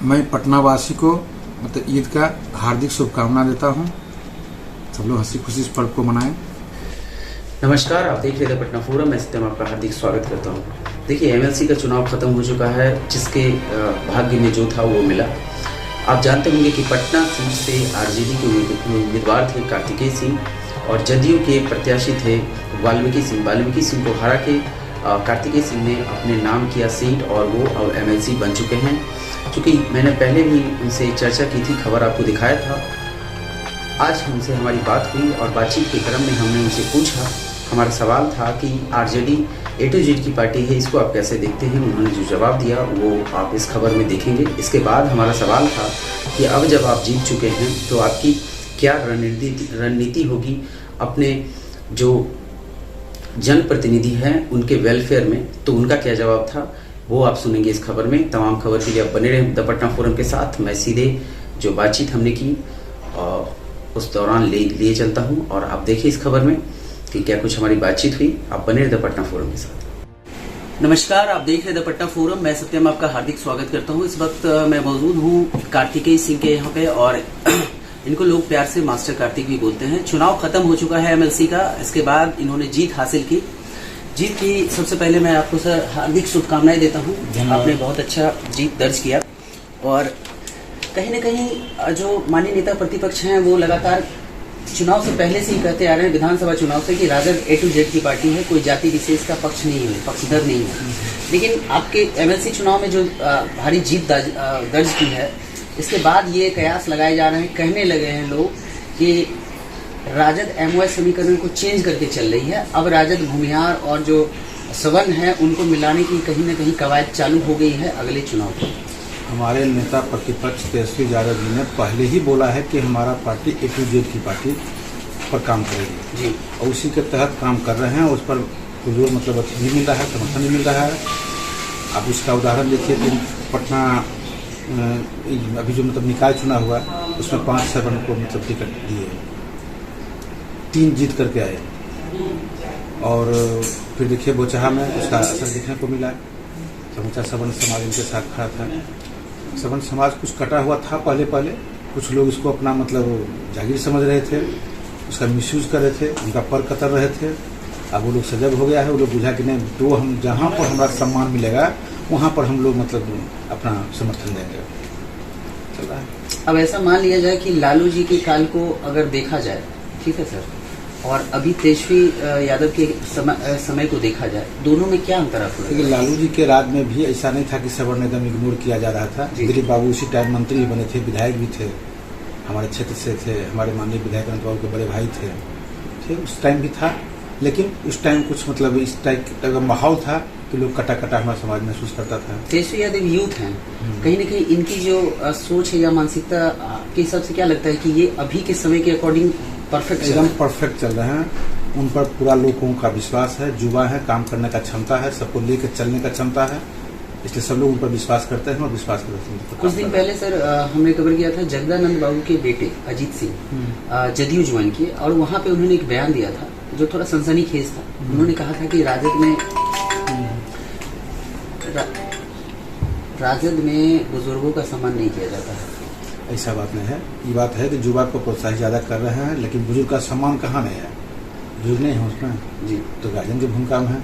मैं पटना वासी को मतलब ईद का हार्दिक शुभकामना देता हूँ। सब लोग हंसी खुशी इस पर्व को मनाएं। नमस्कार, आप देख रहे थे पटना फोरम। मैं सत्यम आपका हार्दिक स्वागत करता हूँ। देखिए, एमएलसी का चुनाव खत्म हो चुका है। जिसके भाग्य में जो था वो मिला। आप जानते होंगे कि पटना सीट से आरजेडी के उम्मीदवार थे कार्तिकेय सिंह और जदयू के प्रत्याशी थे वाल्मीकि सिंह। वाल्मीकि सिंह को हरा के कार्तिकेय सिंह ने अपने नाम किया सीट और वो अब एमएलसी बन चुके हैं। चूँकि मैंने पहले भी उनसे चर्चा की थी, खबर आपको दिखाया था। आज हमसे हमारी बात हुई और बातचीत के क्रम में हमने उनसे पूछा, हमारा सवाल था कि आरजेडी ए टू जेड की पार्टी है, इसको आप कैसे देखते हैं। उन्होंने जो जवाब दिया वो आप इस खबर में देखेंगे। इसके बाद हमारा सवाल था कि अब जब आप जीत चुके हैं तो आपकी क्या रणनीति होगी अपने जो जनप्रतिनिधि हैं उनके वेलफेयर में। तो उनका क्या जवाब था वो आप सुनेंगे इस खबर में। तमाम खबर के लिए आप बने रहें द पटना फोरम के साथ। मैं सीधे जो बातचीत हमने की उस दौरान लिए चलता हूं और आप देखिए इस खबर में कि क्या कुछ हमारी बातचीत हुई। आप बने रहे द पटना फोरम के साथ। नमस्कार, आप देख रहे द पटना फोरम। मैं सत्यम आपका हार्दिक स्वागत करता हूं। इस वक्त मैं मौजूद हूं कार्तिकेय सिंह के यहाँ पे और इनको लोग प्यार से मास्टर कार्तिक भी बोलते हैं। चुनाव खत्म हो चुका है एमएलसी का। इसके बाद इन्होंने जीत हासिल की। जीत की सबसे पहले मैं आपको सर हार्दिक शुभकामनाएं देता हूँ। आपने बहुत अच्छा जीत दर्ज किया और कहीं न कहीं जो माननीय नेता प्रतिपक्ष हैं वो लगातार चुनाव से पहले से ही कहते आ रहे हैं, विधानसभा चुनाव से, कि राजद ए टू जेड की पार्टी है, कोई जाति विशेष का पक्ष नहीं है, पक्षधर नहीं है। लेकिन आपके एमएलसी चुनाव में जो भारी जीत दर्ज की है, इसके बाद ये कयास लगाए जा रहे हैं, कहने लगे हैं लोग कि राजद एमओएस समीकरण को चेंज करके चल रही है। अब राजद भूमिहार और जो सवर्ण है उनको मिलाने की कहीं न कहीं कवायद चालू हो गई है अगले चुनाव को। हमारे नेता प्रतिपक्ष तेजस्वी यादव जी ने पहले ही बोला है कि हमारा पार्टी ए टू जेड की पार्टी पर काम करेगी जी, और उसी के तहत काम कर रहे हैं। उस पर पुरजोर मतलब नहीं मिल रहा है, समर्थन नहीं मिल रहा है। आप उसका उदाहरण देखिए कि पटना अभी जो मतलब निकाय चुना हुआ उसमें 5 सवर्ण को मतलब टिकट दिए, 3 जीत करके आए और फिर देखिए बोचहा में उसका असर देखने को मिला। समूचा सवर्ण समाज इनके साथ खड़ा था। सवर्ण समाज कुछ कटा हुआ था पहले कुछ लोग इसको अपना मतलब जागीर समझ रहे थे, उसका मिसयूज कर रहे थे, उनका पर कतर रहे थे। अब वो लोग सजग हो गया है। वो लोग बुझा कि नहीं, तो हम जहाँ पर हमारा सम्मान मिलेगा वहाँ पर हम लोग मतलब अपना समर्थन देंगे। चल रहा है। अब ऐसा मान लिया जाए कि लालू जी के काल को अगर देखा जाए, ठीक है सर, और अभी तेजस्वी यादव के समय को देखा जाए, दोनों में क्या अंतर आपको लगता है? लालू जी के राज में भी ऐसा नहीं था कि सवर्ण एकदम इग्नोर किया जा रहा था। दिलीप बाबू उसी टाइम मंत्री भी बने थे, विधायक भी थे, हमारे क्षेत्र से थे। हमारे माननीय विधायक अनंत बाबू के बड़े भाई थे। उस टाइम भी था, लेकिन उस टाइम कुछ मतलब इस टाइप का माहौल था कि लोग कटा हमारा समाज महसूस करता था। तेजस्वी यादव यूथ हैं, कहीं न कहीं इनकी जो सोच है या मानसिकता के हिसाब से क्या लगता है कि ये अभी के समय के अकॉर्डिंग परफेक्ट, एकदम परफेक्ट चल रहे हैं। उन पर पूरा लोगों का विश्वास है। युवा है, काम करने का क्षमता है, सबको लेकर चलने का क्षमता है, इसलिए सब लोग उन पर विश्वास करते हैं और विश्वास करते हैं। कुछ दिन पहले सर हमने कवर किया था जगदानंद बाबू के बेटे अजीत सिंह जदयू ज्वाइन किए और वहाँ पे उन्होंने एक बयान दिया था जो थोड़ा सनसनीखेज था। उन्होंने कहा था कि राजद में बुजुर्गों का सम्मान नहीं किया जाता है। ऐसा बात नहीं है। ये बात है कि युवा को प्रोत्साहित ज्यादा कर रहे हैं, लेकिन बुजुर्ग का सम्मान कहाँ नहीं है। बुजुर्ग नहीं है उसमें जी, तो गार्जियन की भूमिका में है।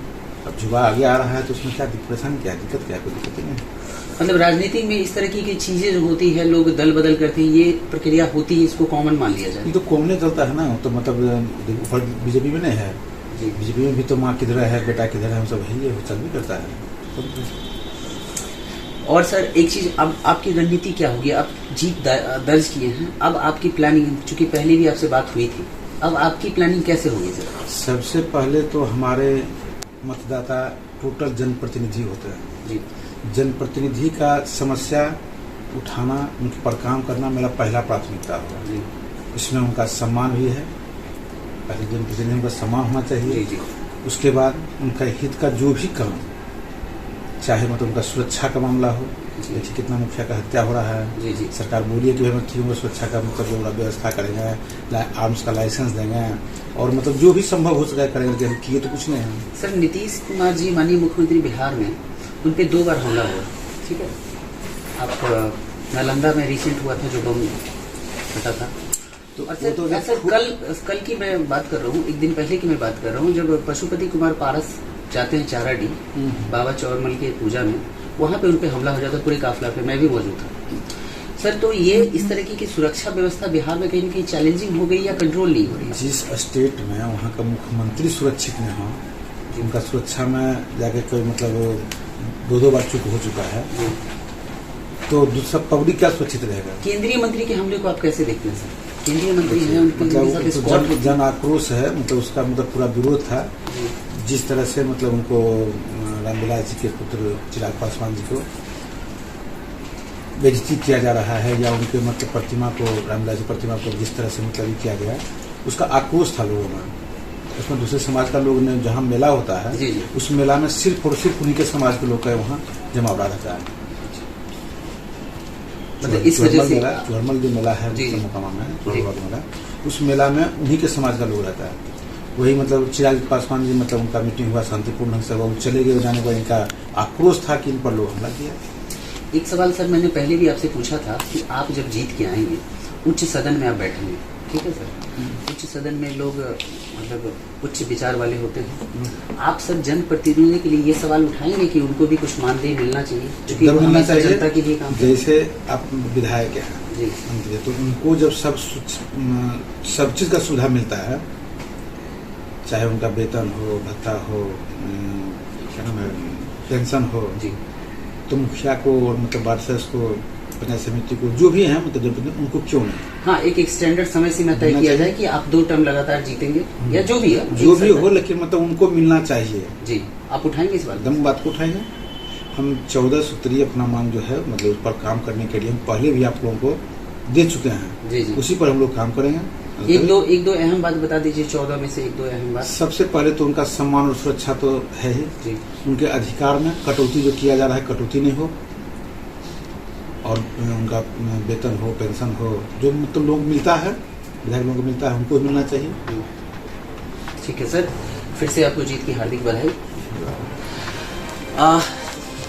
अब युवा आगे आ रहा है तो उसमें क्या परेशानी, क्या दिक्कत, क्या कोई दिक्कत नहीं है। मतलब राजनीति में इस तरह की चीजें जो होती है, लोग दल बदल करते हैं, ये प्रक्रिया होती है, इसको कॉमन मान लिया जाए। ये तो कॉमन चलता है ना। तो मतलब बीजेपी में नहीं है, बीजेपी में भी तो माँ किधर है, बेटा किधर है, हम सब है, ये चल भी करता है। और सर एक चीज, अब आपकी रणनीति क्या होगी? आप जीत दर्ज किए हैं, अब आपकी प्लानिंग, चूंकि पहले भी आपसे बात हुई थी, अब आपकी प्लानिंग कैसे होगी सर? सबसे पहले तो हमारे मतदाता टोटल जनप्रतिनिधि होते हैं जी। जनप्रतिनिधि का समस्या उठाना, उनके पर काम करना मेरा पहला प्राथमिकता होगा जी। इसमें उनका सम्मान भी है। पहले जनप्रतिनिधि का सम्मान होना चाहिए जी। उसके बाद उनका हित का जो भी काम, चाहे मतलब उनका सुरक्षा का मामला हो, देखिए कितना मुखिया का हत्या हो रहा है जी। सरकार बोलिए कि हम ठीक सुरक्षा का मतलब जो व्यवस्था करेंगे, आर्म्स का लाइसेंस देंगे और मतलब जो भी संभव हो सके करेंगे। किए तो कुछ नहीं है सर। नीतीश कुमार जी माननीय मुख्यमंत्री बिहार में, उन पे 2 बार हमला हुआ, ठीक है। आप नालंदा में रिसेंट हुआ था जो बम फटा था। तो और वो तो सर कल की मैं बात कर रहा हूँ, एक दिन पहले की मैं बात कर रहा हूँ, जब पशुपति कुमार पारस जाते हैं चाराडी बाबा चौरमल के पूजा में, वहाँ पे उन पे हमला हो जाता है पूरे काफिला पे, मैं भी मौजूद था सर। तो ये इस तरीके की सुरक्षा व्यवस्था बिहार में कहीं न कहीं चैलेंजिंग हो गई या कंट्रोल नहीं हो रही? जिस स्टेट में वहाँ का मुख्यमंत्री सुरक्षित नहीं हो, उनका सुरक्षा में जाके कोई मतलब 2 बार चूक हो चुका है, तो दूसरा पब्लिक क्या सुरक्षित रहेगा? केंद्रीय मंत्री के हमले को आप कैसे देखते हैं सर? केंद्रीय मंत्री है, मतलब जन आक्रोश है, मतलब उसका मतलब पूरा विरोध था। जिस तरह से मतलब उनको रामविलास जी के पुत्र चिराग पासवान जी को बेइज्जती किया जा रहा है, या उनके मतलब प्रतिमा को, रामविलास जी प्रतिमा को जिस तरह से मतलब किया गया, उसका आक्रोश था लोगों में। उसमें दूसरे समाज का लोग ने, जहाँ मेला होता है जी। उस मेला में सिर्फ और सिर्फ उन्हीं के समाज के लोग का वहाँ जमावड़ा रहता है। मतलब इस वजह से चुरमल जो मेला है मोकामा में, मेला, उस मेला में उन्हीं के समाज का लोग रहता है। वही मतलब चिराग पासवान जी, मतलब उनका मीटिंग हुआ शांतिपूर्ण ढंग से, वो चले गए, जाने पर इनका आक्रोश था कि इन पर लोग हमला किया। एक सवाल सर मैंने पहले भी आपसे पूछा था कि आप जब जीत के आएंगे उच्च सदन में आप बैठेंगे, ठीक है सर? उच्च सदन में लोग मतलब उच्च विचार वाले होते हैं, आप सर जनप्रतिनिधि के लिए ये सवाल उठाएंगे कि उनको भी कुछ मानदेय मिलना चाहिए, क्योंकि मिलना चाहिए जनता के लिए काम। जैसे आप विधायक हैं तो उनको जब सब चीज का सुविधा मिलता है, चाहे उनका वेतन हो, भत्ता हो, क्या नाम है, पेंशन हो जी, तो मुखिया को और मतलब वार्ड सदस्य को, पंचायत समिति को, जो भी है मतलब उनको क्यों नहीं? हाँ, एक स्टैंडर्ड समय सीमा तय किया जाए कि आप 2 टर्म लगातार जीतेंगे या जो भी है, जो भी हो, लेकिन मतलब उनको मिलना चाहिए जी। आप उठाएंगे इस बात? एकदम बात को उठाएंगे। हम 14 सूत्रीय अपना मांग जो है मतलब उस पर काम करने के लिए हम पहले भी आप लोगों को दे चुके हैं जी। उसी पर हम लोग काम करेंगे। एक दो अहम बात बता दीजिए, 14 में से 1-2 अहम बात। सबसे पहले तो उनका सम्मान और सुरक्षा तो है ही जी। उनके अधिकार में कटौती जो किया जा रहा है, कटौती नहीं हो, और उनका वेतन हो, पेंशन हो, जो मतलब लोग मिलता है, विधायक लोगों को मिलता है, उनको मिलना चाहिए। ठीक है सर, फिर से आपको जीत की हार्दिक बधाई।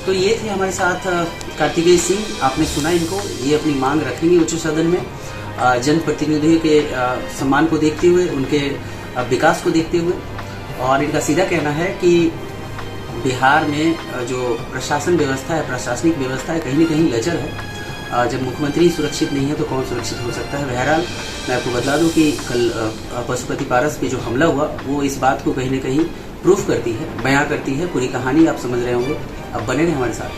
तो ये थे हमारे साथ कार्तिकेय सिंह, आपने सुना इनको, ये अपनी मांग रखेंगे उच्च सदन में जनप्रतिनिधियों के सम्मान को देखते हुए, उनके विकास को देखते हुए, और इनका सीधा कहना है कि बिहार में जो प्रशासन व्यवस्था है, प्रशासनिक व्यवस्था है, कहीं न कहीं लचर है। जब मुख्यमंत्री सुरक्षित नहीं है तो कौन सुरक्षित हो सकता है? बहरहाल मैं आपको बता दूं कि कल पशुपति पारस पे जो हमला हुआ वो इस बात को कहीं न कहीं प्रूफ करती है, बयां करती है, पूरी कहानी आप समझ रहे होंगे। अब बने रहे हमारे साथ।